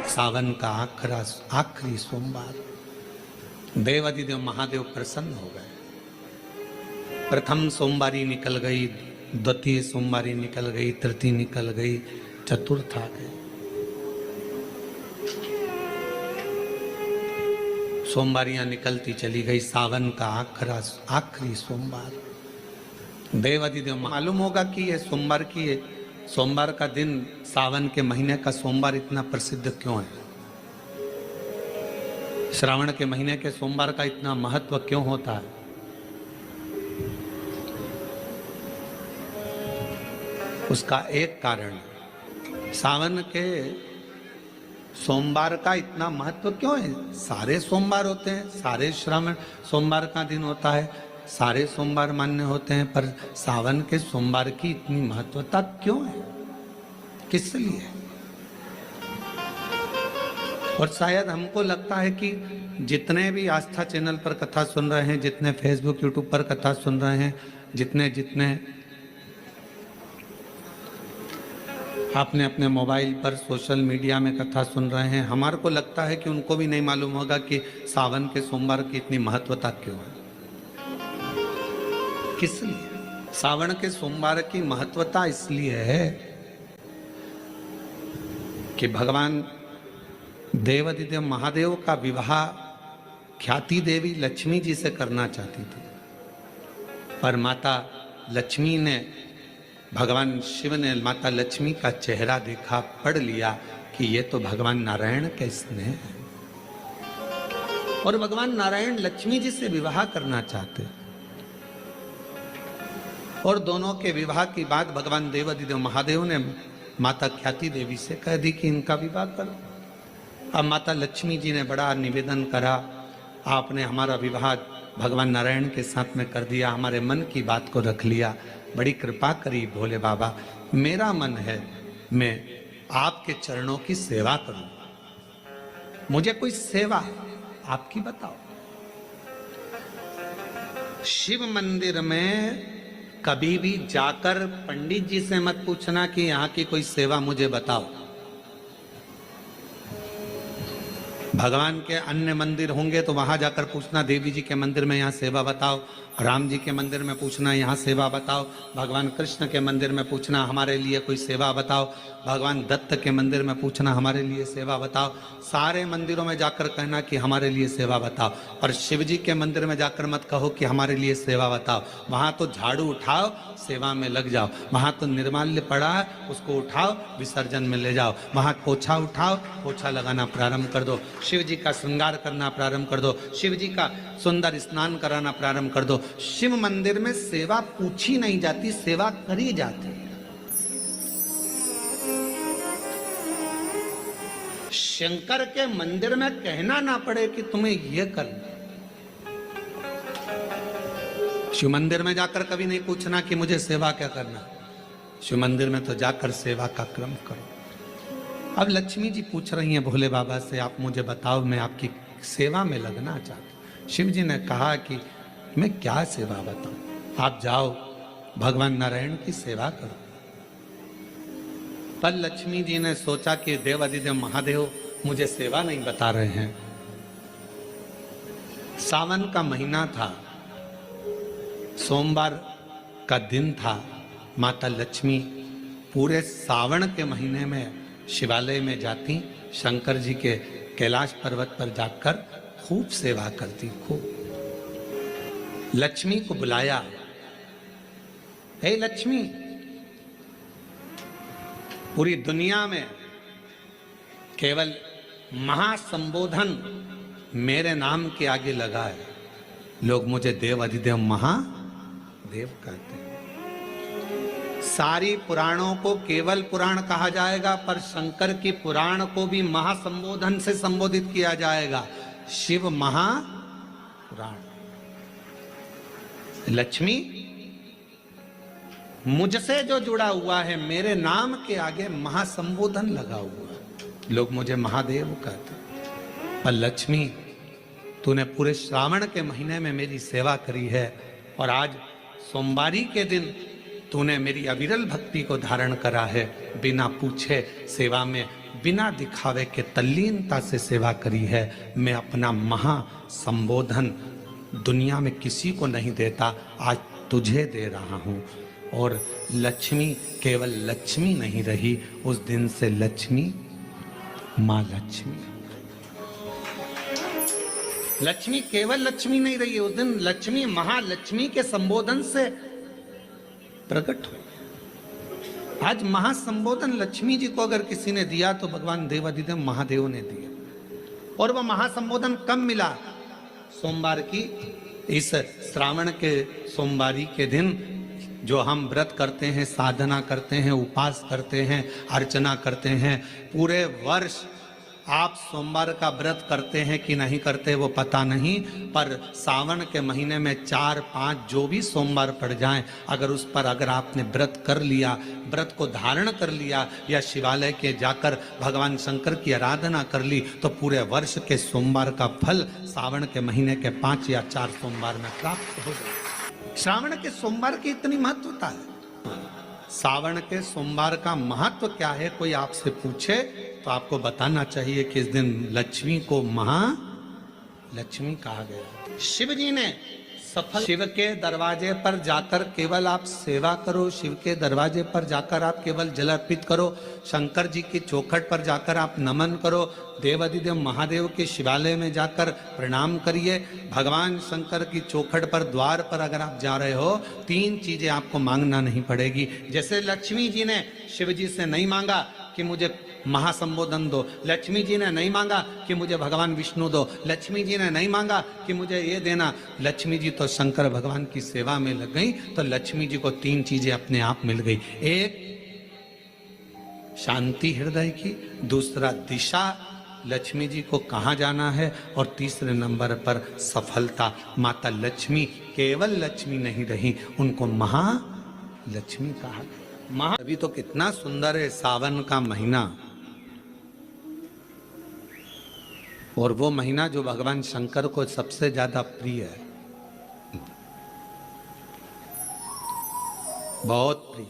सावन का आखिरी सोमवार, देवाधिदेव महादेव प्रसन्न हो गए। प्रथम सोमवारी निकल गई, द्वितीय सोमवारी निकल गई, तृतीय निकल गई, चतुर्थ आ गई। सोमवारियां निकलती चली गई। सावन का आखिरी सोमवार, देवाधिदेव मालूम होगा कि ये सोमवार की सोमवार का दिन सावन के महीने का सोमवार इतना प्रसिद्ध क्यों है? श्रावण के महीने के सोमवार का इतना महत्व क्यों होता है? उसका एक कारण, सावन के सोमवार का इतना महत्व क्यों है? सारे सोमवार होते हैं, सारे श्रावण सोमवार का दिन होता है, सारे सोमवार मान्य होते हैं, पर सावन के सोमवार की इतनी महत्वता क्यों है? किस लिए? और शायद हमको लगता है कि जितने भी आस्था चैनल पर कथा सुन रहे हैं, जितने फेसबुक यूट्यूब पर कथा सुन रहे हैं, जितने आपने अपने मोबाइल पर सोशल मीडिया में कथा सुन रहे हैं, हमारे को लगता है कि उनको भी नहीं मालूम होगा कि सावन के सोमवार की इतनी महत्वता क्यों है। किस लिए? सावन के सोमवार की महत्वता इसलिए है कि भगवान देवाधिदेव महादेव का विवाह ख्याति देवी लक्ष्मी जी से करना चाहती थी, पर माता लक्ष्मी ने, भगवान शिव ने माता लक्ष्मी का चेहरा देखा, पढ़ लिया कि ये तो भगवान नारायण के स्नेह है, और भगवान नारायण लक्ष्मी जी से विवाह करना चाहते। और दोनों के विवाह की बात भगवान देवाधिदेव महादेव ने माता ख्याति देवी से कह दी कि इनका विवाह करो। अब माता लक्ष्मी जी ने बड़ा निवेदन करा, आपने हमारा विवाह भगवान नारायण के साथ में कर दिया, हमारे मन की बात को रख लिया, बड़ी कृपा करी भोले बाबा। मेरा मन है मैं आपके चरणों की सेवा करूं, मुझे कोई सेवा आपकी बताओ। शिव मंदिर में कभी भी जाकर पंडित जी से मत पूछना कि यहाँ की कोई सेवा मुझे बताओ। भगवान के अन्य मंदिर होंगे तो वहां जाकर पूछना, देवी जी के मंदिर में यहाँ सेवा बताओ, राम जी के मंदिर में पूछना यहाँ सेवा बताओ, भगवान कृष्ण के मंदिर में पूछना हमारे लिए कोई सेवा बताओ, भगवान दत्त के मंदिर में पूछना हमारे लिए सेवा बताओ। सारे मंदिरों में जाकर कहना कि हमारे लिए सेवा बताओ, और शिव जी के मंदिर में जाकर मत कहो कि हमारे लिए सेवा बताओ। वहां तो झाड़ू उठाओ, सेवा में लग जाओ। वहां तो निर्माल्य पड़ा है, उसको उठाओ, विसर्जन में ले जाओ। वहां पोछा उठाओ, पोछा लगाना प्रारंभ कर दो, शिव जी का श्रृंगार करना प्रारंभ कर दो, शिव जी का सुंदर स्नान कराना प्रारंभ कर दो। शिव मंदिर में सेवा पूछी नहीं जाती, सेवा करी जाती है। शंकर के मंदिर में कहना ना पड़े कि तुम्हें यह करना। शिव मंदिर में जाकर कभी नहीं पूछना कि मुझे सेवा क्या करना। शिव मंदिर में तो जाकर सेवा का क्रम करो। अब लक्ष्मी जी पूछ रही हैं भोले बाबा से, आप मुझे बताओ, मैं आपकी सेवा में लगना चाहती हूँ। शिव जी ने कहा कि मैं क्या सेवा बताऊं, आप जाओ भगवान नारायण की सेवा करो। पर लक्ष्मी जी ने सोचा कि देवाधिदेव महादेव मुझे सेवा नहीं बता रहे हैं। सावन का महीना था, सोमवार का दिन था। माता लक्ष्मी पूरे सावन के महीने में शिवालय में जाती, शंकर जी के कैलाश पर्वत पर जाकर खूब सेवा करती, खूब। लक्ष्मी को बुलाया, हे लक्ष्मी, पूरी दुनिया में केवल महासंबोधन मेरे नाम के आगे लगा है। लोग मुझे देव अधिदेव महादेव कहते हैं। सारी पुराणों को केवल पुराण कहा जाएगा, पर शंकर की पुराण को भी महासंबोधन से संबोधित किया जाएगा, शिव महापुराण। लक्ष्मी, मुझसे जो जुड़ा हुआ है, मेरे नाम के आगे महासंबोधन लगा हुआ है, लोग मुझे महादेव कहते हैं। पर लक्ष्मी, तूने पूरे श्रावण के महीने में मेरी सेवा करी है, और आज सोमवारी के दिन तूने मेरी अविरल भक्ति को धारण करा है। बिना पूछे सेवा में बिना दिखावे के तल्लीनता से सेवा करी है। मैं अपना महा संबोधन दुनिया में किसी को नहीं देता, आज तुझे दे रहा हूँ। और लक्ष्मी केवल लक्ष्मी नहीं रही, उस दिन से लक्ष्मी माँ लक्ष्मी। लक्ष्मी केवल लक्ष्मी नहीं रही, उस दिन लक्ष्मी महालक्ष्मी के संबोधन से प्रकट हुई। आज महासंबोधन लक्ष्मी जी को अगर किसी ने दिया तो भगवान देवाधिदेव महादेव ने दिया। और वह महासंबोधन कब मिला? सोमवार की इस श्रावण के सोमवारी के दिन जो हम व्रत करते हैं, साधना करते हैं, उपास करते हैं, अर्चना करते हैं। पूरे वर्ष आप सोमवार का व्रत करते हैं कि नहीं करते वो पता नहीं, पर सावन के महीने में 4-5 जो भी सोमवार पड़ जाएं, अगर उस पर अगर आपने व्रत कर लिया, व्रत को धारण कर लिया या शिवालय के जाकर भगवान शंकर की आराधना कर ली, तो पूरे वर्ष के सोमवार का फल सावन के महीने के 5 या 4 सोमवार में प्राप्त हो जाए। श्रावण के सोमवार की इतनी महत्वता है। सावन के सोमवार का महत्व क्या है, कोई आपसे पूछे तो आपको बताना चाहिए कि इस दिन लक्ष्मी को महालक्ष्मी कहा गया। शिव जी ने सफल, शिव के दरवाजे पर जाकर केवल आप सेवा करो, शिव के दरवाजे पर जाकर आप केवल जल अर्पित करो, शंकर जी की चौखट पर जाकर आप नमन करो, देवाधिदेव महादेव के शिवालय में जाकर प्रणाम करिए। भगवान शंकर की चौखट पर द्वार पर अगर आप जा रहे हो, 3 चीजें आपको मांगना नहीं पड़ेगी। जैसे लक्ष्मी जी ने शिव जी से नहीं मांगा कि मुझे महासंबोधन दो, लक्ष्मी जी ने नहीं मांगा कि मुझे भगवान विष्णु दो, लक्ष्मी जी ने नहीं मांगा कि मुझे ये देना। लक्ष्मी जी तो शंकर भगवान की सेवा में लग गई, तो लक्ष्मी जी को 3 चीजें अपने आप मिल गई। एक शांति हृदय की, दूसरा दिशा लक्ष्मी जी को कहाँ जाना है, और तीसरे नंबर पर सफलता। माता लक्ष्मी केवल लक्ष्मी नहीं रही, उनको महालक्ष्मी कहा गया। अभी तो कितना सुंदर है सावन का महीना, और वो महीना जो भगवान शंकर को सबसे ज्यादा प्रिय है, बहुत प्रिय।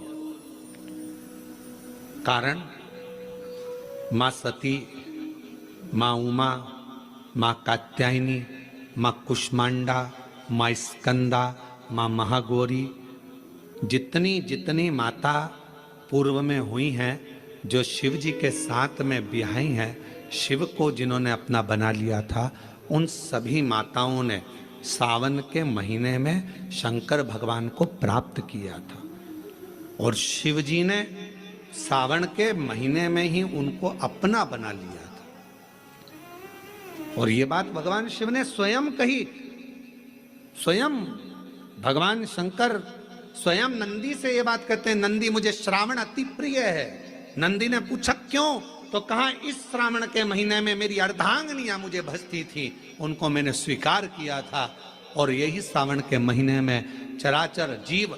कारण माँ सती, माँ उमा, माँ कात्यायनी, माँ कुष्मांडा, माँ स्कंदा, माँ महागौरी, जितनी जितनी माता पूर्व में हुई हैं, जो शिव जी के साथ में ब्याही हैं, शिव को जिन्होंने अपना बना लिया था, उन सभी माताओं ने सावन के महीने में शंकर भगवान को प्राप्त किया था। और शिव जी ने सावन के महीने में ही उनको अपना बना लिया था। और ये बात भगवान शिव ने स्वयं कही। स्वयं भगवान शंकर स्वयं नंदी से ये बात कहते हैं, नंदी मुझे श्रावण अति प्रिय है। नंदी ने पूछा क्यों, तो कहा इस श्रावण के महीने में मेरी अर्धांगिनियां मुझे भजती थी, उनको मैंने स्वीकार किया था। और यही सावन के महीने में चराचर जीव,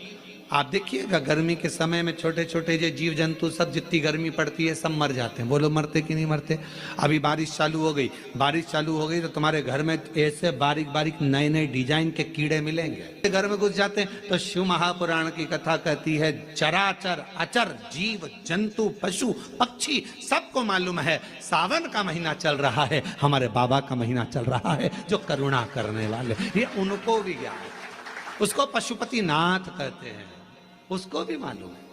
आप देखिएगा गर्मी के समय में छोटे छोटे जो जीव जंतु सब, जितनी गर्मी पड़ती है सब मर जाते हैं। बोलो मरते कि नहीं मरते? अभी बारिश चालू हो गई, बारिश चालू हो गई तो तुम्हारे घर में ऐसे बारीक बारीक नए नए डिजाइन के कीड़े मिलेंगे। घर में घुस जाते हैं तो शिव महापुराण की कथा कहती है, चराचर अचर जीव जंतु पशु पक्षी सबको मालूम है सावन का महीना चल रहा है, हमारे बाबा का महीना चल रहा है जो करुणा करने वाले, ये उनको भी ज्ञान है। उसको पशुपति नाथ कहते हैं, उसको भी मालूम है।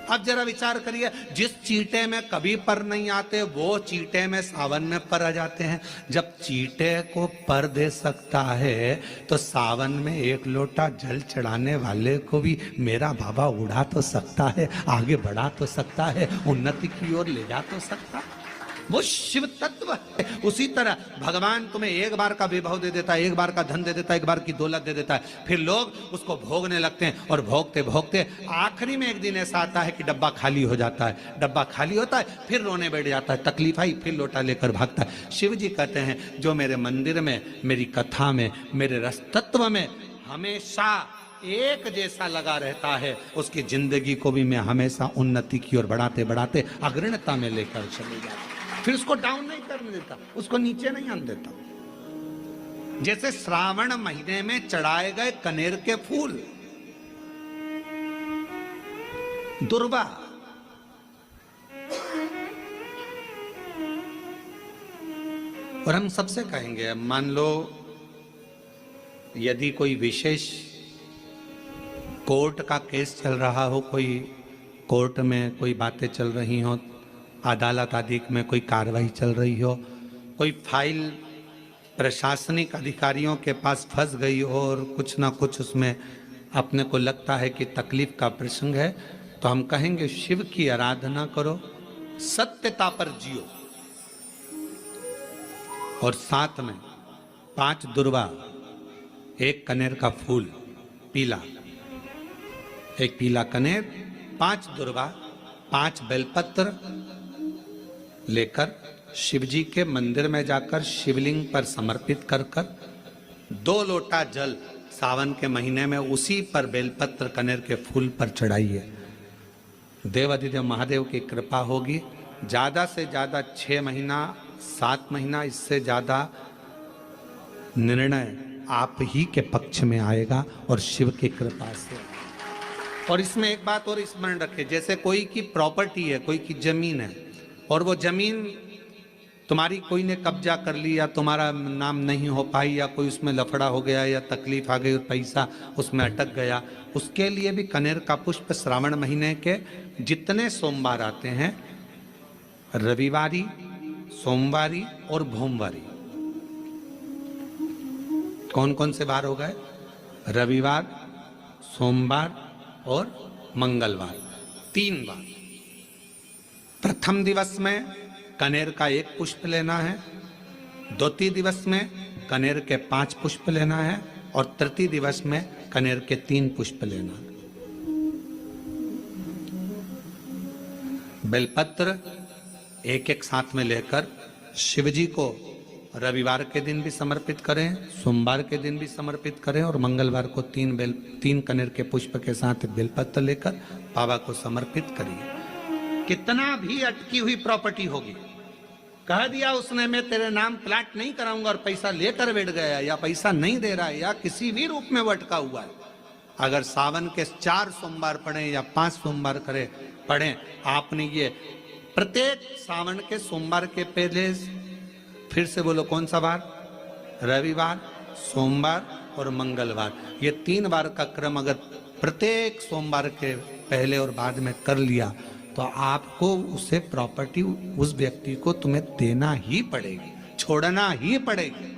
अब जरा विचार करिए, जिस चींटे में कभी पर नहीं आते वो चींटे में सावन में पर आ जाते हैं। जब चींटे को पर दे सकता है तो सावन में 1 लोटा जल चढ़ाने वाले को भी मेरा बाबा उड़ा तो सकता है, आगे बढ़ा तो सकता है, उन्नति की ओर ले जा तो सकता है। वो शिव तत्व है। उसी तरह भगवान तुम्हें एक बार का विभव दे देता है, एक बार का धन दे देता है, एक बार की दौलत दे देता है, फिर लोग उसको भोगने लगते हैं और भोगते भोगते आखिरी में एक दिन ऐसा आता है कि डब्बा खाली हो जाता है। डब्बा खाली होता है, फिर रोने बैठ जाता है, तकलीफ आई, फिर लोटा लेकर भागता है। शिव जी कहते हैं, जो मेरे मंदिर में, मेरी कथा में, मेरे रस तत्व में हमेशा एक जैसा लगा रहता है, उसकी जिंदगी को भी मैं हमेशा उन्नति की ओर बढ़ाते बढ़ाते अग्रणता में लेकर चले जाता हूं। फिर उसको डाउन नहीं करने देता, उसको नीचे नहीं आने देता। जैसे श्रावण महीने में चढ़ाए गए कनेर के फूल, दुर्वा, और हम सबसे कहेंगे, मान लो यदि कोई विशेष कोर्ट का केस चल रहा हो, कोई कोर्ट में कोई बातें चल रही हो, अदालत आदि में कोई कार्रवाई चल रही हो, कोई फाइल प्रशासनिक अधिकारियों के पास फंस गई हो और कुछ ना कुछ उसमें अपने को लगता है कि तकलीफ का प्रसंग है, तो हम कहेंगे शिव की आराधना करो, सत्यता पर जियो, और साथ में 5 दुर्वा, 1 कनेर का फूल पीला, 1 पीला कनेर, 5 दुर्वा, 5 बेलपत्र लेकर शिव जी के मंदिर में जाकर शिवलिंग पर समर्पित कर 2 लोटा जल सावन के महीने में उसी पर बेलपत्र कनेर के फूल पर चढ़ाइए। देवाधिदेव महादेव की कृपा होगी। ज़्यादा से ज़्यादा 6 महीना 7 महीना, इससे ज़्यादा निर्णय आप ही के पक्ष में आएगा और शिव की कृपा से। और इसमें एक बात और स्मरण रखें, जैसे कोई की प्रॉपर्टी है, कोई की जमीन है, और वो जमीन तुम्हारी कोई ने कब्जा कर ली या तुम्हारा नाम नहीं हो पाई या कोई उसमें लफड़ा हो गया या तकलीफ आ गई और पैसा उसमें अटक गया, उसके लिए भी कनेर का पुष्प श्रावण महीने के जितने सोमवार आते हैं, रविवारी, सोमवारी और भोमवारी, कौन कौन से बार हो गए? रविवार, सोमवार और मंगलवार, 3 बार। प्रथम दिवस में कनेर का 1 पुष्प लेना है, द्वितीय दिवस में कनेर के 5 पुष्प लेना है, और तृतीय दिवस में कनेर के 3 पुष्प लेना है। बेलपत्र 1-1 साथ में लेकर शिव जी को रविवार के दिन भी समर्पित करें, सोमवार के दिन भी समर्पित करें, और मंगलवार को 3 कनेर के पुष्प के साथ बेलपत्र लेकर बाबा को समर्पित करिए। कितना भी अटकी हुई प्रॉपर्टी होगी, कह दिया उसने मैं तेरे नाम प्लाट नहीं कराऊंगा और पैसा लेकर बैठ गया, या पैसा नहीं दे रहा है, या किसी भी रूप में वो अटका हुआ है, अगर सावन के 4 सोमवार पढ़े या 5 सोमवार पढ़े, आपने ये प्रत्येक सावन के सोमवार के पहले, फिर से बोलो कौन सा बार? रविवार, सोमवार और मंगलवार, ये 3 बार का क्रम अगर प्रत्येक सोमवार के पहले और बाद में कर लिया तो आपको उसे प्रॉपर्टी उस व्यक्ति को तुम्हें देना ही पड़ेगी, छोड़ना ही पड़ेगी।